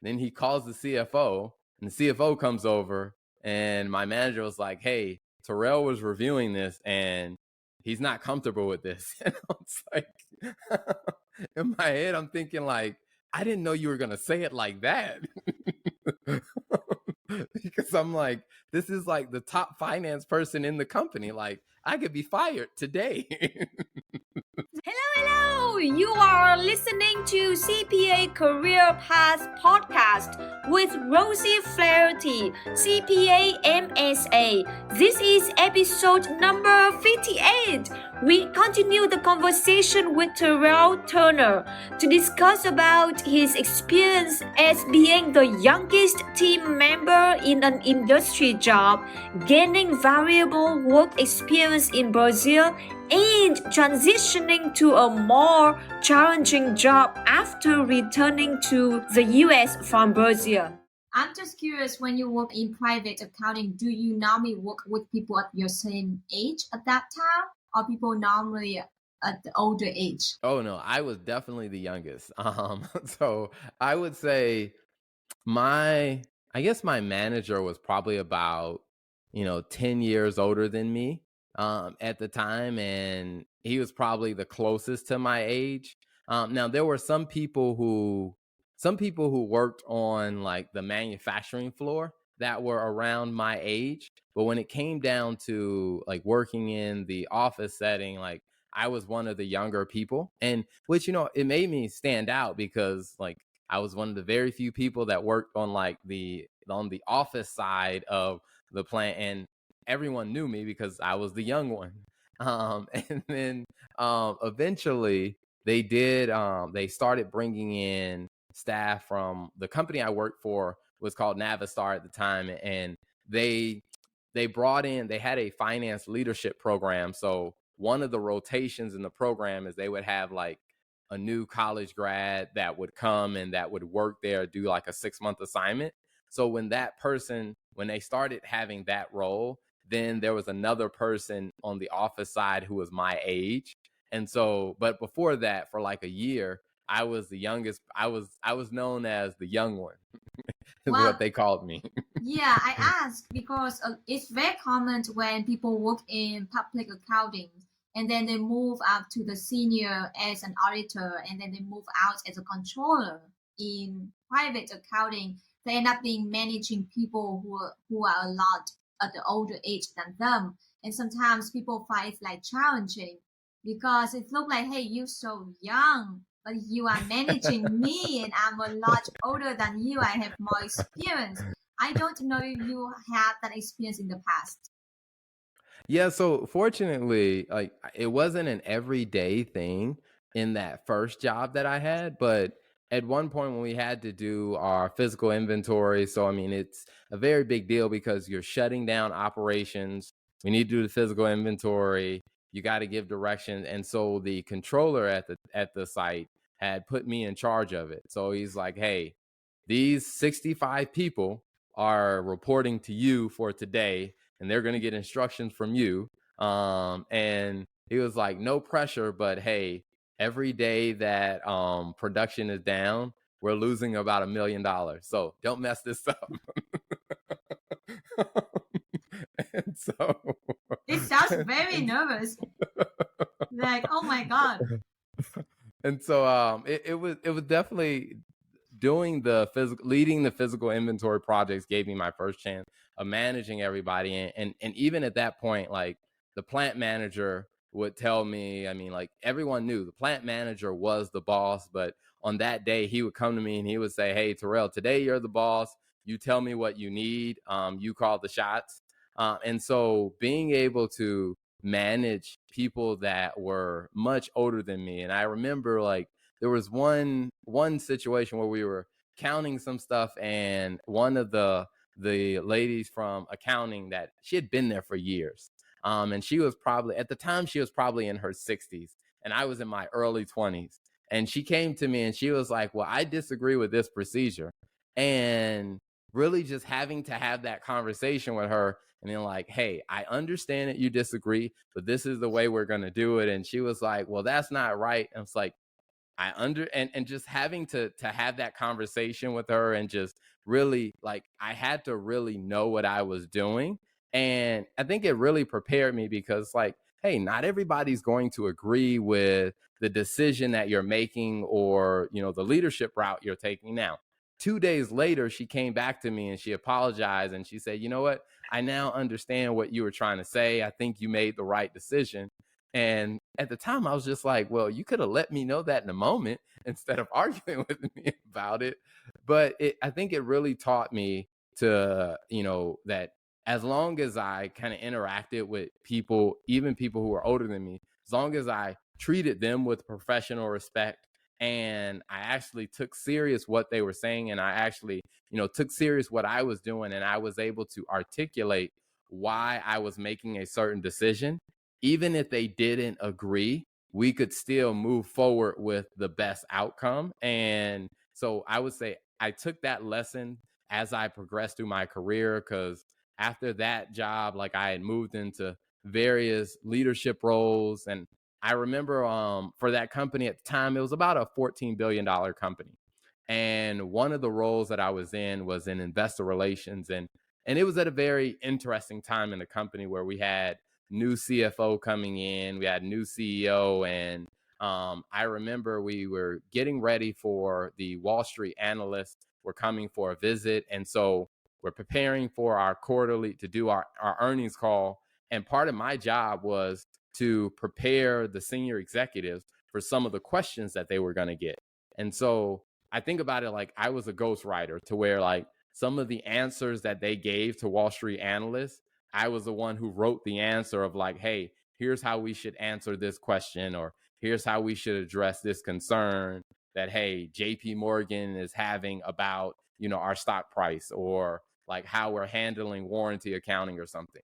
Then he calls the CFO, and the CFO comes over, and my manager was like, hey, Terrell was reviewing this, and he's not comfortable with this. And I was like, in my head, I'm thinking like, I didn't know you were going to say it like that. Because I'm like, this is like the top finance person in the company. Like, I could be fired today. Hello! You are listening to CPA Career Path Podcast with Rosie Flaherty, CPA MSA. This is episode number 58. We continue the conversation with Terrell Turner to discuss about his experience as being the youngest team member in an industry job, gaining valuable work experience in Brazil, and transitioning to a more challenging job after returning to the US from Brazil. I'm just curious, when you work in private accounting, do you normally work with people at your same age at that time, or people normally at the older age? Oh no, I was definitely the youngest. So I would say I guess my manager was probably about 10 years older than me at the time, and he was probably the closest to my age. Now there were some people who worked on like the manufacturing floor that were around my age, but when it came down to like working in the office setting, like I was one of the younger people, and which it made me stand out because like I was one of the very few people that worked on like on the office side of the plant, and everyone knew me because I was the young one. And then eventually they started bringing in staff from the company I worked for, was called Navistar at the time, and they had a finance leadership program. So one of the rotations in the program is they would have like a new college grad that would come and that would work there, do like a 6-month assignment. So when they started having that role, then there was another person on the office side who was my age. And so, but before that, for like a year, I was the youngest. I was known as the young one, is what they called me. Yeah, I ask because it's very common when people work in public accounting and then they move up to the senior as an auditor and then they move out as a controller in private accounting. They end up being managing people who are a lot at the older age than them. And sometimes people find it like challenging because it looks like, hey, you're so young, but you are managing me and I'm a lot older than you. I have more experience. I don't know if you had that experience in the past. Yeah, so fortunately, like it wasn't an everyday thing in that first job that I had, but at one point when we had to do our physical inventory, so I mean it's a very big deal because you're shutting down operations. We need to do the physical inventory. You got to give direction, and so the controller at the site had put me in charge of it. So he's like, "Hey, these 65 people are reporting to you for today, and they're going to get instructions from you." And he was like, no pressure, but hey, every day that production is down, we're losing about $1 million. So don't mess this up. And so it sounds very nervous. Like, oh my God. And so it was definitely leading the physical inventory projects gave me my first chance of managing everybody. And even at that point, like the plant manager would tell me, I mean, like everyone knew the plant manager was the boss, but on that day he would come to me and he would say, "Hey, Terrell, today you're the boss. You tell me what you need. You call the shots." And so being able to manage people that were much older than me. And I remember like there was one situation where we were counting some stuff, and one of the ladies from accounting, that she had been there for years, and she was probably at the time she was probably in her 60s, and I was in my early 20s, and she came to me and she was like, "Well, I disagree with this procedure," and really just having to have that conversation with her. And then like, "Hey, I understand that you disagree, but this is the way we're going to do it." And she was like, "Well, that's not right." And it's like, and just having to have that conversation with her, and just really, like, I had to really know what I was doing. And I think it really prepared me, because, like, hey, not everybody's going to agree with the decision that you're making, or, the leadership route you're taking. Now, 2 days later, she came back to me and she apologized, and she said, you know what? I now understand what you were trying to say. I think you made the right decision. And at the time, I was just like, well, you could have let me know that in a moment instead of arguing with me about it. But I think it really taught me to, that as long as I kind of interacted with people, even people who are older than me, as long as I treated them with professional respect, and I actually took serious what they were saying, and I actually, took serious what I was doing, and I was able to articulate why I was making a certain decision, even if they didn't agree, we could still move forward with the best outcome. And so I would say I took that lesson as I progressed through my career, because after that job, like, I had moved into various leadership roles. And I remember for that company at the time, it was about a $14 billion company. And one of the roles that I was in was in investor relations. And it was at a very interesting time in the company, where we had new CFO coming in, we had new CEO. And I remember we were getting ready for the Wall Street analysts were coming for a visit. And so we're preparing for our quarterly to do our earnings call. And part of my job was to prepare the senior executives for some of the questions that they were going to get. And so I think about it like I was a ghostwriter, to where, like, some of the answers that they gave to Wall Street analysts, I was the one who wrote the answer of, like, hey, here's how we should answer this question, or here's how we should address this concern that, hey, JP Morgan is having about, our stock price, or like how we're handling warranty accounting or something.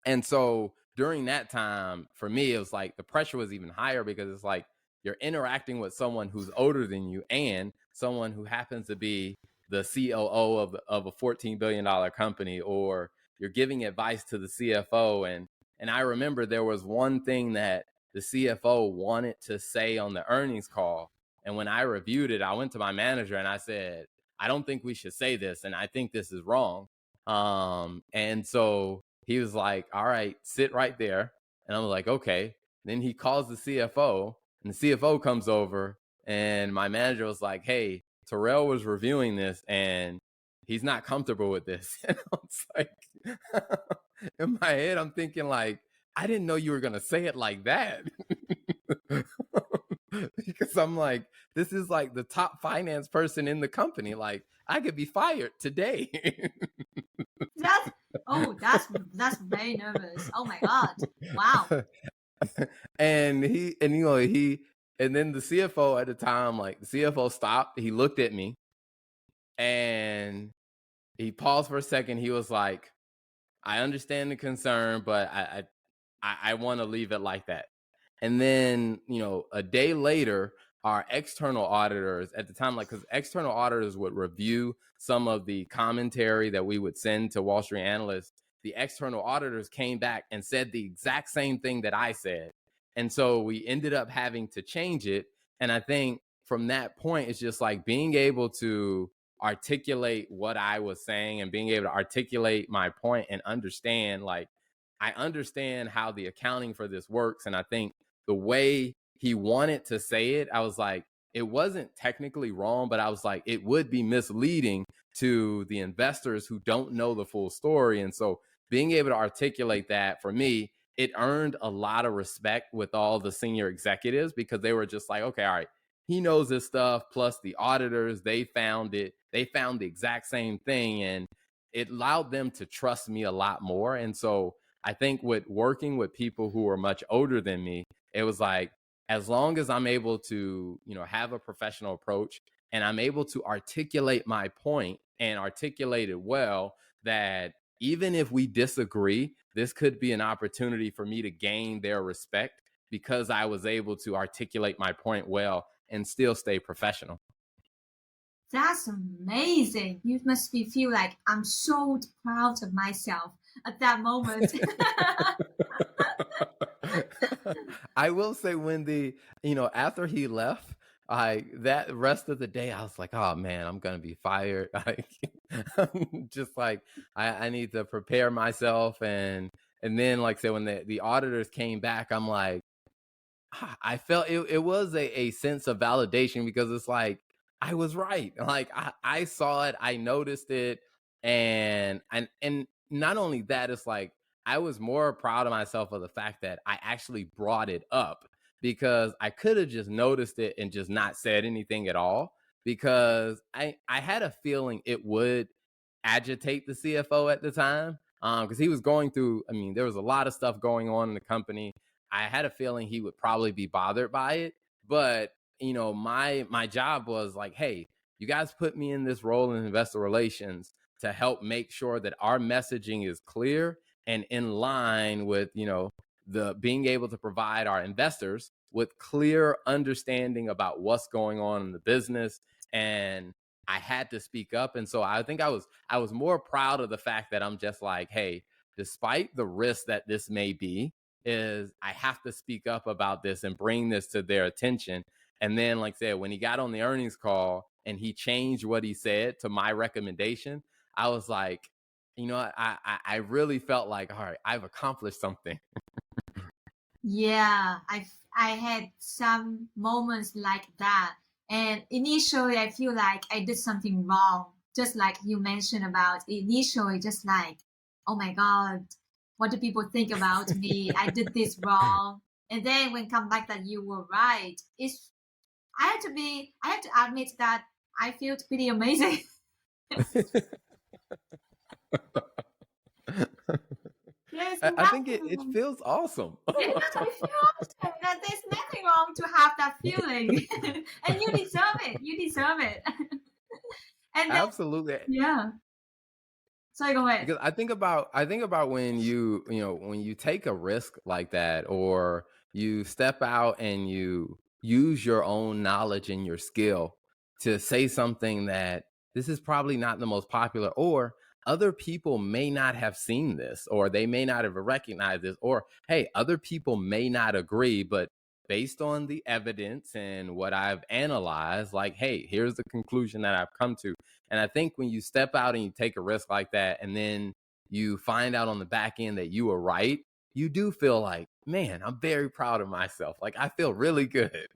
And so during that time, for me, it was like the pressure was even higher, because it's like you're interacting with someone who's older than you, and someone who happens to be the COO of a $14 billion company, or you're giving advice to the CFO. And I remember there was one thing that the CFO wanted to say on the earnings call. And when I reviewed it, I went to my manager and I said, I don't think we should say this, and I think this is wrong. And so he was like, all right, sit right there. And I was like, okay. Then he calls the CFO, and the CFO comes over, and my manager was like, hey, Terrell was reviewing this and he's not comfortable with this. And I was like, in my head, I'm thinking, like, I didn't know you were going to say it like that. Because I'm like, this is like the top finance person in the company. Like, I could be fired today. That's very nervous. Oh my God. Wow. And and then the CFO at the time, like, the CFO stopped, he looked at me and he paused for a second. He was like, I understand the concern, but I want to leave it like that. And then, a day later, our external auditors at the time, like, because external auditors would review some of the commentary that we would send to Wall Street analysts. The external auditors came back and said the exact same thing that I said. And so we ended up having to change it. And I think from that point, it's just like being able to articulate what I was saying, and being able to articulate my point, and understand, like, I understand how the accounting for this works. And I think the way he wanted to say it, I was like, it wasn't technically wrong, but I was like, it would be misleading to the investors who don't know the full story. And so being able to articulate that, for me, it earned a lot of respect with all the senior executives, because they were just like, okay, all right, he knows this stuff. Plus the auditors, they found the exact same thing, and it allowed them to trust me a lot more. And so I think with working with people who are much older than me, it was like, as long as I'm able to, have a professional approach, and I'm able to articulate my point and articulate it well, that even if we disagree, this could be an opportunity for me to gain their respect, because I was able to articulate my point well and still stay professional. That's amazing. You must feel like I'm so proud of myself at that moment. I will say, when after he left, that rest of the day, I was like, oh man, I'm gonna be fired. Like, just like I need to prepare myself, and then like say when the auditors came back, I'm like, I felt it was a sense of validation because it's like I was right. Like I saw it, I noticed it, and not only that, it's like I was more proud of myself of the fact that I actually brought it up because I could have just noticed it and just not said anything at all because I had a feeling it would agitate the CFO at the time because he was going through. I mean, there was a lot of stuff going on in the company. I had a feeling he would probably be bothered by it, but my job was like, hey, you guys put me in this role in investor relations to help make sure that our messaging is clear and in line with the being able to provide our investors with clear understanding about what's going on in the business. And I had to speak up, and so I think I was more proud of the fact that I'm just like, hey, despite the risk that this may be, is I have to speak up about this and bring this to their attention. And then, like I said, when he got on the earnings call and he changed what he said to my recommendation, I was like, I really felt like, all right, I've accomplished something. Yeah, I had some moments like that. And initially, I feel like I did something wrong. Just like you mentioned about initially, just like, oh my God, what do people think about me? I did this wrong. And then when come back that you were right, I have to admit that I felt pretty amazing. There's I think it, nothing it wrong. feels awesome. Yeah, I feel awesome. That there's nothing wrong to have that feeling, and you deserve it. You deserve it. And then, Absolutely. yeah. Sorry, go ahead. Because I think about when when you take a risk like that, or you step out and you use your own knowledge and your skill to say something that this is probably not the most popular, or other people may not have seen this, or they may not have recognized this, or hey, other people may not agree, but based on the evidence and what I've analyzed, like, hey, here's the conclusion that I've come to. And I think when you step out and you take a risk like that, and then you find out on the back end that you were right, you do feel like, man, I'm very proud of myself. Like, I feel really good.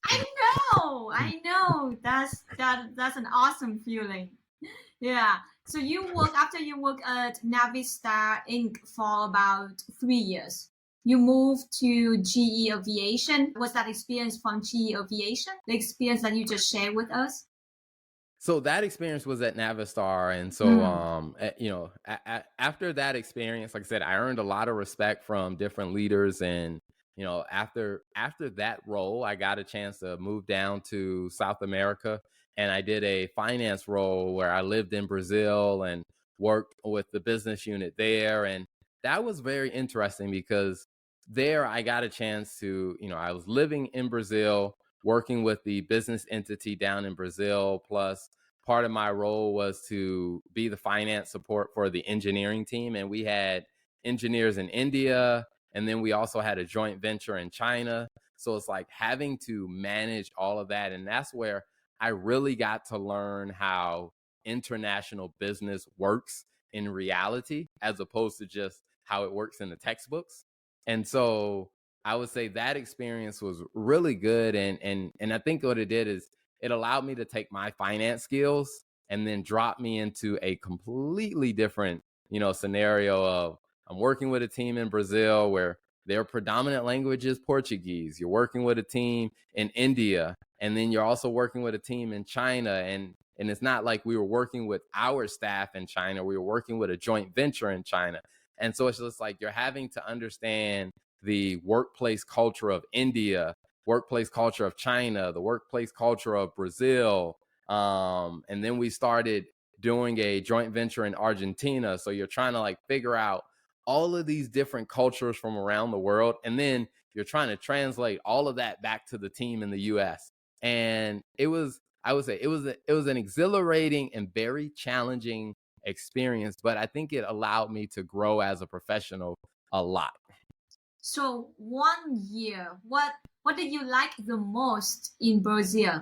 I know. That's an awesome feeling. Yeah. So after you work at Navistar Inc. for about 3 years. You moved to GE Aviation. Was that experience from GE Aviation? The experience that you just shared with us? So that experience was at Navistar, and so Mm. after that experience, like I said, I earned a lot of respect from different leaders, and after that role, I got a chance to move down to South America, and I did a finance role where I lived in Brazil and worked with the business unit there, and that was very interesting because there I got a chance to, I was living in Brazil, working with the business entity down in Brazil. Plus, part of my role was to be the finance support for the engineering team. And we had engineers in India, and then we also had a joint venture in China. So it's like having to manage all of that. And that's where I really got to learn how international business works in reality, as opposed to just how it works in the textbooks. And so I would say that experience was really good, and I think what it did is it allowed me to take my finance skills and then drop me into a completely different, scenario of I'm working with a team in Brazil where their predominant language is Portuguese. You're working with a team in India, and then you're also working with a team in China, and it's not like we were working with our staff in China. We were working with a joint venture in China. And so it's just like you're having to understand the workplace culture of India, workplace culture of China, the workplace culture of Brazil. And then we started doing a joint venture in Argentina. So you're trying to like figure out all of these different cultures from around the world. And then you're trying to translate all of that back to the team in the US. And I would say it was an exhilarating and very challenging experience, but I think it allowed me to grow as a professional a lot. So 1 year, what did you like the most in Brazil?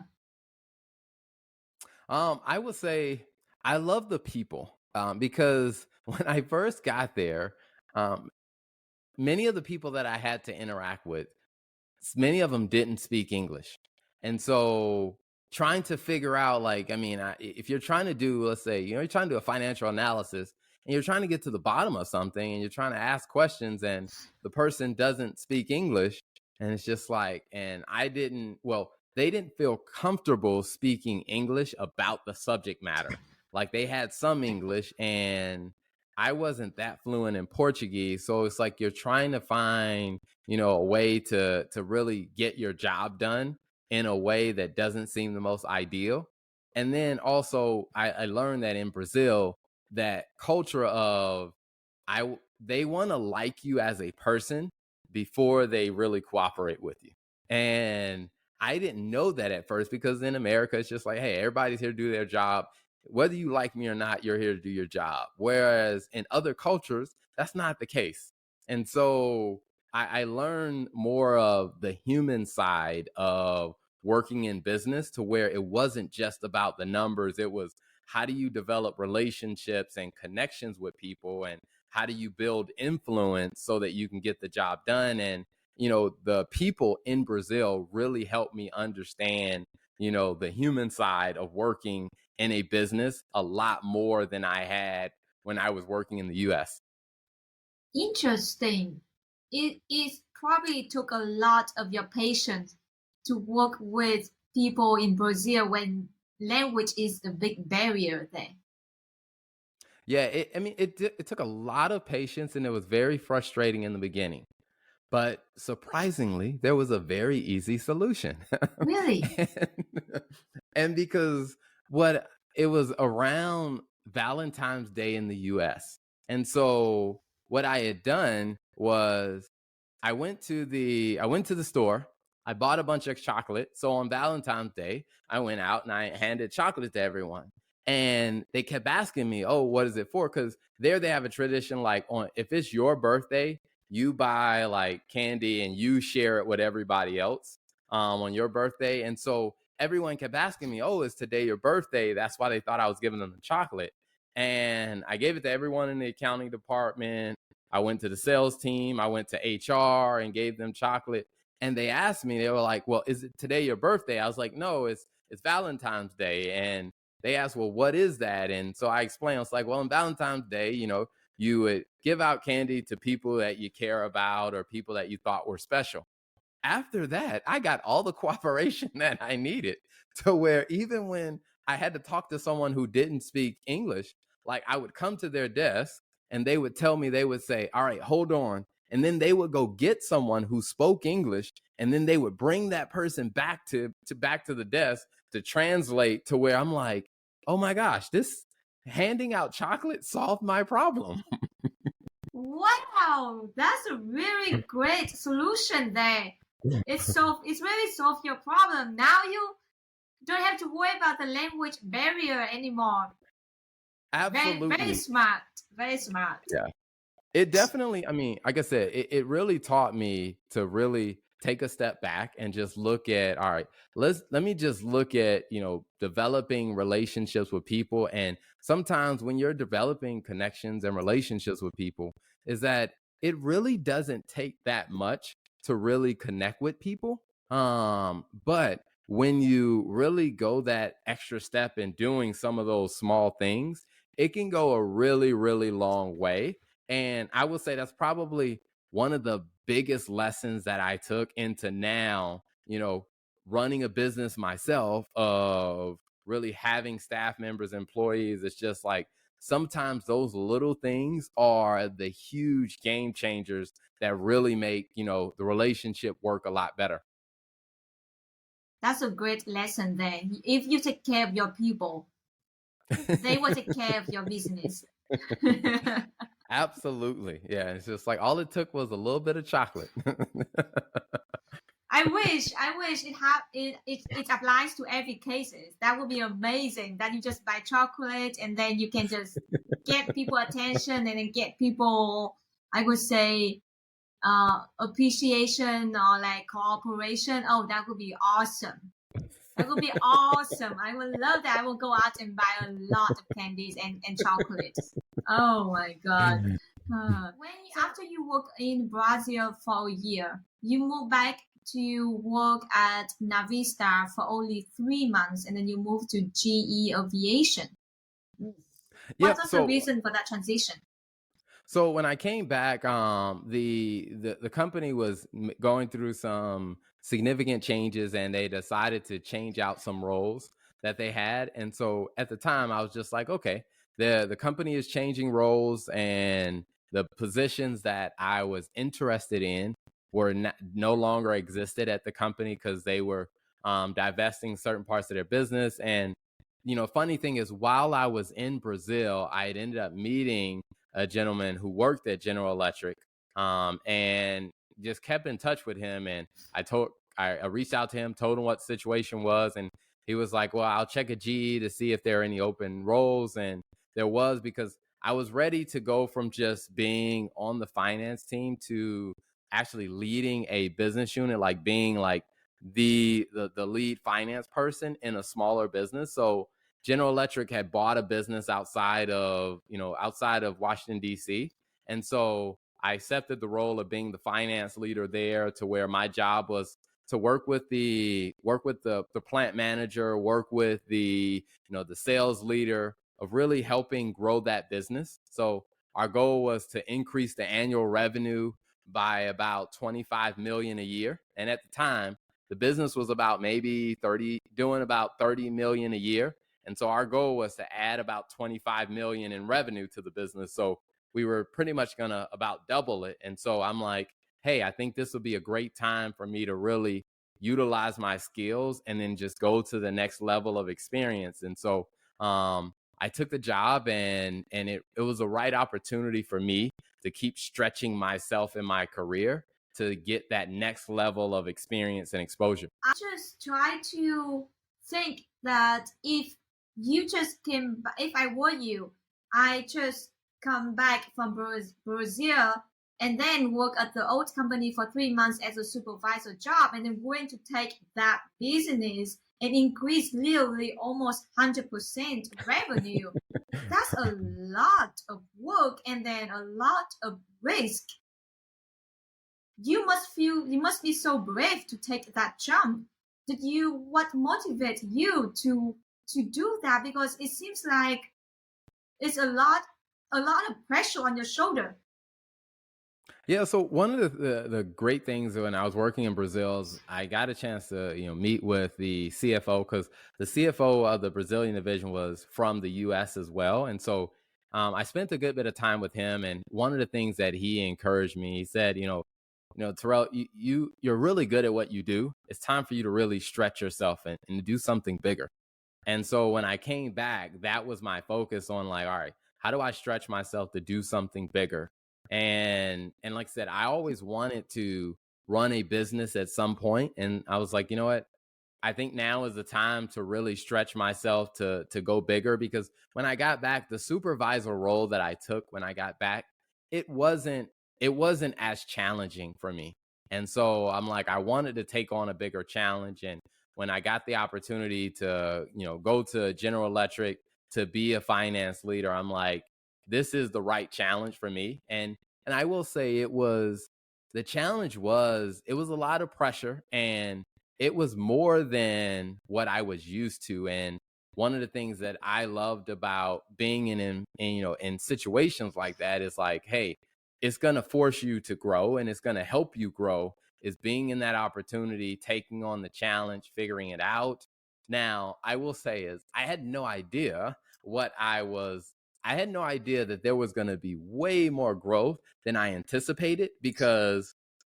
I would say I love the people because when I first got there, um, many of the people that I had to interact with, many of them didn't speak English. And so trying to figure out, like, I mean, if you're trying to do, let's say, you're trying to do a financial analysis and you're trying to get to the bottom of something and you're trying to ask questions and the person doesn't speak English, and it's just like, and they didn't feel comfortable speaking English about the subject matter. Like they had some English and I wasn't that fluent in Portuguese. So it's like you're trying to find a way to really get your job done in a way that doesn't seem the most ideal. And then also I learned that in Brazil, that culture of they want to like you as a person before they really cooperate with you. And I didn't know that at first, because in America it's just like, hey, everybody's here to do their job. Whether you like me or not, you're here to do your job. Whereas in other cultures, that's not the case. And so I learned more of the human side of working in business, to where it wasn't just about the numbers. It was, how do you develop relationships and connections with people, and how do you build influence so that you can get the job done? And the people in Brazil really helped me understand the human side of working in a business a lot more than I had when I was working in the US. Interesting. It probably took a lot of your patience to work with people in Brazil when language is the big barrier there. Yeah, it took a lot of patience and it was very frustrating in the beginning. But surprisingly, there was a very easy solution. Really? and, and because what it was around Valentine's Day in the US. And so what I had done was I went to the store. I bought a bunch of chocolate. So on Valentine's Day, I went out and I handed chocolate to everyone. And they kept asking me, "Oh, what is it for?" Because there they have a tradition, like, if it's your birthday, you buy like candy and you share it with everybody else on your birthday. And so everyone kept asking me, "Oh, is today your birthday?" That's why they thought I was giving them the chocolate. And I gave it to everyone in the accounting department. I went to the sales team. I went to HR and gave them chocolate. And they asked me, they were like, "Well, is it today your birthday?" I was like, "No, it's Valentine's Day." And they asked, "Well, what is that?" And so I explained, I was like, "Well, on Valentine's Day, you would give out candy to people that you care about or people that you thought were special." After that, I got all the cooperation that I needed, to where even when I had to talk to someone who didn't speak English, like I would come to their desk and they would tell me, they would say, "All right, hold on." And then they would go get someone who spoke English, and then they would bring that person back to the desk to translate, to where I'm like, "Oh my gosh, this handing out chocolate solved my problem." Wow, that's a really great solution there. It's really solved your problem. Now you don't have to worry about the language barrier anymore. Absolutely. Very smart. Very smart. Yeah. It definitely, I mean, like I said, it really taught me to really take a step back and just look at, all right, let me just look at, developing relationships with people. And sometimes when you're developing connections and relationships with people, is that it really doesn't take that much to really connect with people. But when you really go that extra step in doing some of those small things, it can go a really, really long way. And I would say that's probably one of the biggest lessons that I took into now, running a business myself, of really having staff members, employees. It's just like, sometimes those little things are the huge game changers that really make, the relationship work a lot better. That's a great lesson there. If you take care of your people, they will take care of your business. Absolutely. Yeah. It's just like, all it took was a little bit of chocolate. I wish it applies to every cases. That would be amazing. That you just buy chocolate and then you can just get people attention and then get people, I would say, appreciation or like cooperation, oh, that would be awesome. That would be awesome. I would love that. I will go out and buy a lot of candies and chocolates. Oh my God. After you work in Brazil for a year, you move back to work at Navistar for only 3 months, and then you move to GE Aviation. What was the reason for that transition? So when I came back, the company was going through some significant changes, and they decided to change out some roles that they had. And so at the time, I was just like, okay, the company is changing roles, and the positions that I was interested in were no longer existed at the company because they were divesting certain parts of their business. And funny thing is, while I was in Brazil, I had ended up meeting a gentleman who worked at General Electric, and just kept in touch with him. And I reached out to him, told him what the situation was, and he was like, well, I'll check a GE to see if there are any open roles. And there was, because I was ready to go from just being on the finance team to actually leading a business unit, like being like the lead finance person in a smaller business. So General Electric had bought a business outside of Washington, D.C. And so I accepted the role of being the finance leader there, to where my job was to work with the plant manager, work with the sales leader, of really helping grow that business. So our goal was to increase the annual revenue by about 25 million a year. And at the time, the business was about doing about 30 million a year. And so our goal was to add about 25 million in revenue to the business. So we were pretty much going to about double it. And so I'm like, hey, I think this would be a great time for me to really utilize my skills and then just go to the next level of experience. And so I took the job, and it was the right opportunity for me to keep stretching myself in my career to get that next level of experience and exposure. I just try to think that if I were you, I just come back from Brazil and then work at the old company for 3 months as a supervisor job, and then going to take that business and increase literally almost 100% revenue. That's a lot of work and then a lot of risk. You must be so brave to take that jump. What motivates you to do that? Because it seems like it's a lot of pressure on your shoulder. Yeah, so one of the great things when I was working in Brazil is I got a chance to meet with the CFO, because the CFO of the Brazilian division was from the U.S. as well. And so I spent a good bit of time with him, and one of the things that he encouraged me, he said, Terrell, you're really good at what you do. It's time for you to really stretch yourself and do something bigger. And so when I came back, that was my focus on, like, all right, how do I stretch myself to do something bigger? And like I said, I always wanted to run a business at some point. And I was like, you know what? I think now is the time to really stretch myself to go bigger, because when I got back, the supervisor role that I took when I got back, it wasn't as challenging for me. And so I'm like, I wanted to take on a bigger challenge. And when I got the opportunity to, go to General Electric to be a finance leader, I'm like, this is the right challenge for me. And I will say it was a lot of pressure, and it was more than what I was used to. And one of the things that I loved about being in situations like that is like, hey, it's going to force you to grow, and it's going to help you grow, is being in that opportunity, taking on the challenge, figuring it out. Now, I will say is I had no idea that there was going to be way more growth than I anticipated, because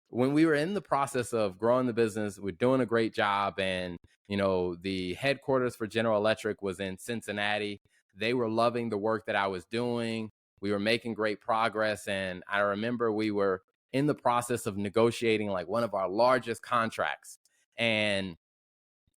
when we were in the process of growing the business, we're doing a great job. And, the headquarters for General Electric was in Cincinnati. They were loving the work that I was doing. We were making great progress. And I remember we were in the process of negotiating like one of our largest contracts. And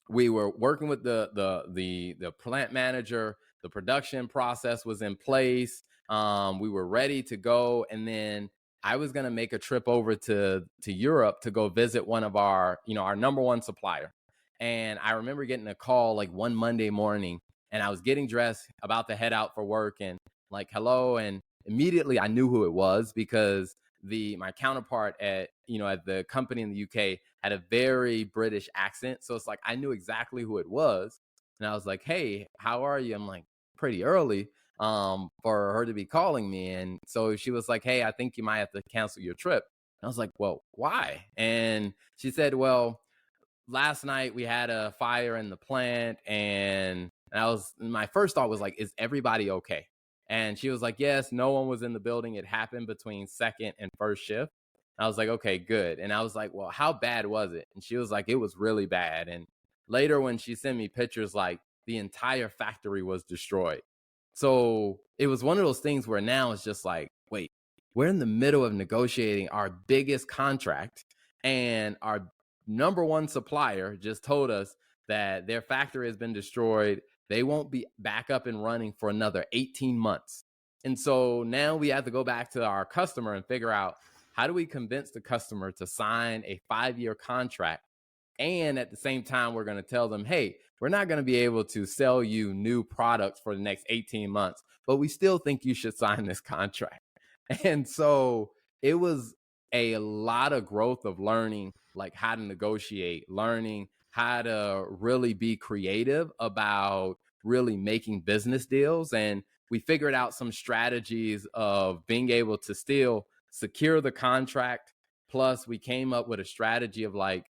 we were working with the plant manager. The production process was in place. We were ready to go. And then I was going to make a trip over to Europe to go visit one of our, our number one supplier. And I remember getting a call like one Monday morning, and I was getting dressed, about to head out for work, and like, hello. And immediately I knew who it was because my counterpart at the company in the UK had a very British accent. So it's like, I knew exactly who it was. And I was like, hey, how are you? I'm like, pretty early for her to be calling me. And so she was like, hey, I think you might have to cancel your trip. And I was like, well, why? And she said, well, last night we had a fire in the plant, and my first thought was like, is everybody okay? And she was like, yes, no one was in the building. It happened between second and first shift. I was like, okay, good. And I was like, well, how bad was it? And she was like, it was really bad. And later when she sent me pictures, like the entire factory was destroyed. So it was one of those things where now it's just like, wait, we're in the middle of negotiating our biggest contract, and our number one supplier just told us that their factory has been destroyed. They won't be back up and running for another 18 months. And so now we have to go back to our customer and figure out, how do we convince the customer to sign a 5-year contract? And at the same time, we're going to tell them, hey, we're not going to be able to sell you new products for the next 18 months, but we still think you should sign this contract. And so it was a lot of growth of learning, like how to negotiate, learning how to really be creative about really making business deals. And we figured out some strategies of being able to still secure the contract. Plus, we came up with a strategy of like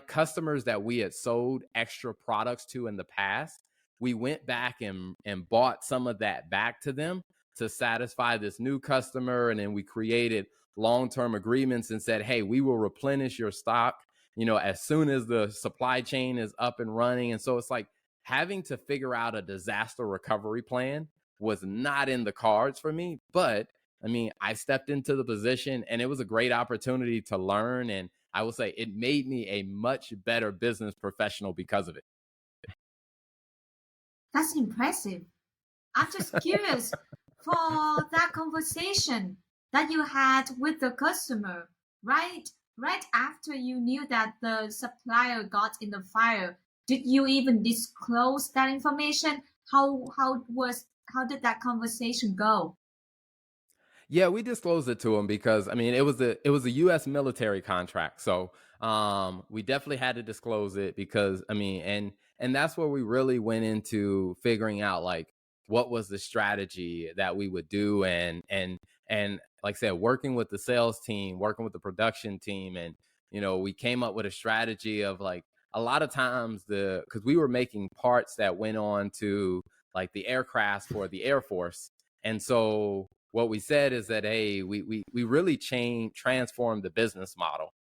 customers that we had sold extra products to in the past. We went back and bought some of that back to them to satisfy this new customer. And then we created long-term agreements and said, hey, we will replenish your stock, as soon as the supply chain is up and running. And so it's like having to figure out a disaster recovery plan was not in the cards for me. But I mean, I stepped into the position, and it was a great opportunity to learn. And I will say it made me a much better business professional because of it. That's impressive. I'm just curious for that conversation that you had with the customer, right after you knew that the supplier got in the fire. Did you even disclose that information? How did that conversation go? Yeah, we disclosed it to him because I mean it was a U.S. military contract, so we definitely had to disclose it because I mean and that's where we really went into figuring out like what was the strategy that we would do, and like I said, working with the sales team, working with the production team, and we came up with a strategy of like a lot of times because we were making parts that went on to like the aircraft for the Air Force, and so what we said is that, hey, we really transformed the business model.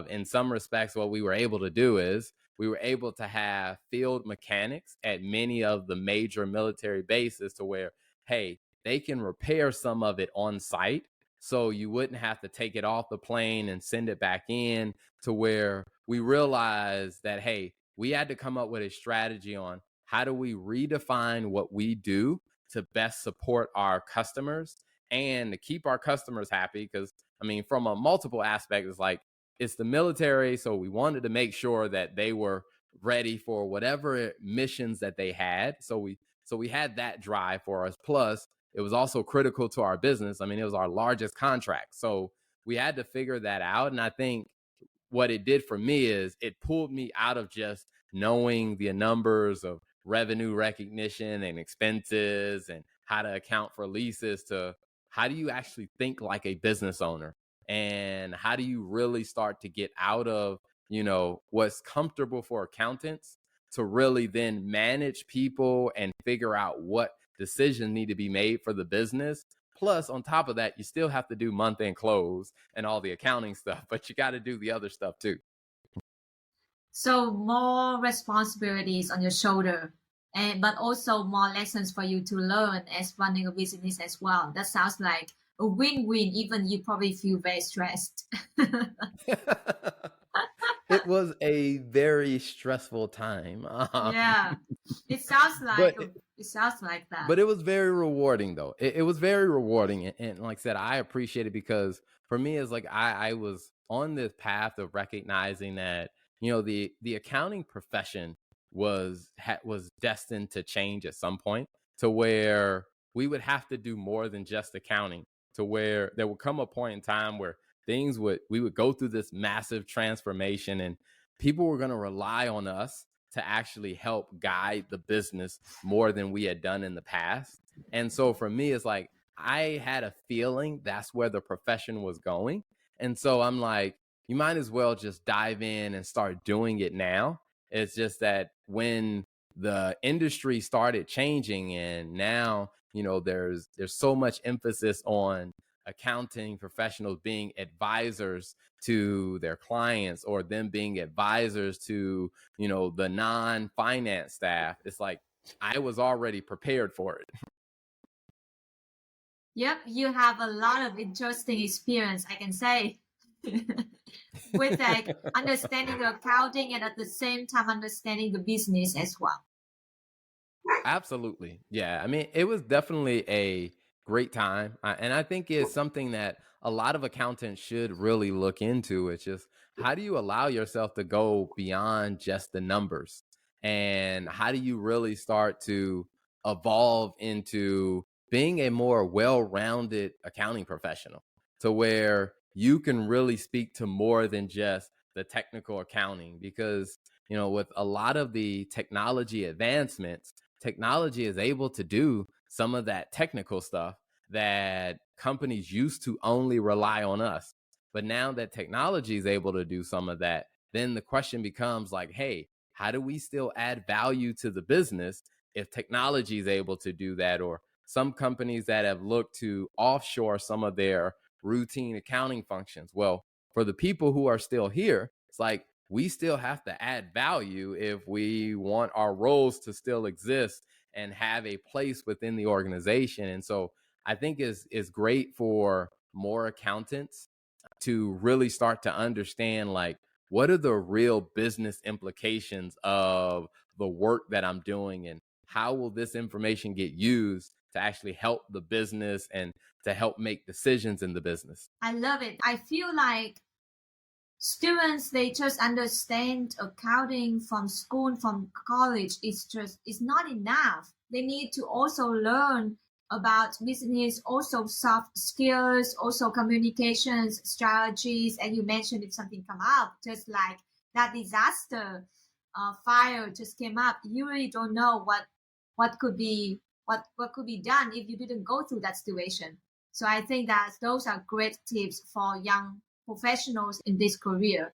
In some respects, what we were able to do is we were able to have field mechanics at many of the major military bases to where, hey, they can repair some of it on site. So you wouldn't have to take it off the plane and send it back in, to where we realized that, hey, we had to come up with a strategy on how do we redefine what we do to best support our customers and to keep our customers happy. Because I mean, from a multiple aspect, it's like it's the military, so we wanted to make sure that they were ready for whatever missions that they had. So we had that drive for us. Plus, it was also critical to our business. I mean, it was our largest contract, so we had to figure that out. And I think what it did for me is it pulled me out of just knowing the numbers of revenue recognition and expenses and how to account for leases to how do you actually think like a business owner, and how do you really start to get out of what's comfortable for accountants to really then manage people and figure out what decisions need to be made for the business. Plus, on top of that, you still have to do month-end close and all the accounting stuff, but you got to do the other stuff too. So more responsibilities on your shoulder, but also more lessons for you to learn as running a business as well. That sounds like a win-win, even you probably feel very stressed. it was a very stressful time. Yeah, it sounds like But it sounds like that. but it was very rewarding though. It was very rewarding, and like I said, I appreciate it because for me, it's like I was on this path of recognizing that the accounting profession was destined to change at some point, to where we would have to do more than just accounting, to where there would come a point in time where we would go through this massive transformation, and people were going to rely on us to actually help guide the business more than we had done in the past. And so for me, it's like I had a feeling that's where the profession was going. And so I'm like, you might as well just dive in and start doing it now. It's just that when the industry started changing, and now, there's so much emphasis on accounting professionals being advisors to their clients, or them being advisors to the non-finance staff. It's like I was already prepared for it. Yep, you have a lot of interesting experience, I can say, with like understanding the accounting and at the same time understanding the business as well. Absolutely. Yeah. I mean, it was definitely a great time. And I think it's something that a lot of accountants should really look into. It's just, how do you allow yourself to go beyond just the numbers? And how do you really start to evolve into being a more well rounded accounting professional, to where you can really speak to more than just the technical accounting? Because, with a lot of the technology advancements, technology is able to do some of that technical stuff that companies used to only rely on us. But now that technology is able to do some of that, then the question becomes like, hey, how do we still add value to the business if technology is able to do that? Or some companies that have looked to offshore some of their routine accounting functions. Well, for the people who are still here, it's like we still have to add value if we want our roles to still exist and have a place within the organization. And so I think is great for more accountants to really start to understand, like, what are the real business implications of the work that I'm doing, and how will this information get used to actually help the business and to help make decisions in the business. I love it. I feel like students, they just understand accounting from school, from college, is not enough. They need to also learn about business, also soft skills, also communications strategies. And you mentioned if something come up, just like that disaster fire just came up, you really don't know what could be what could be done if you didn't go through that situation. So I think that those are great tips for young professionals in this career.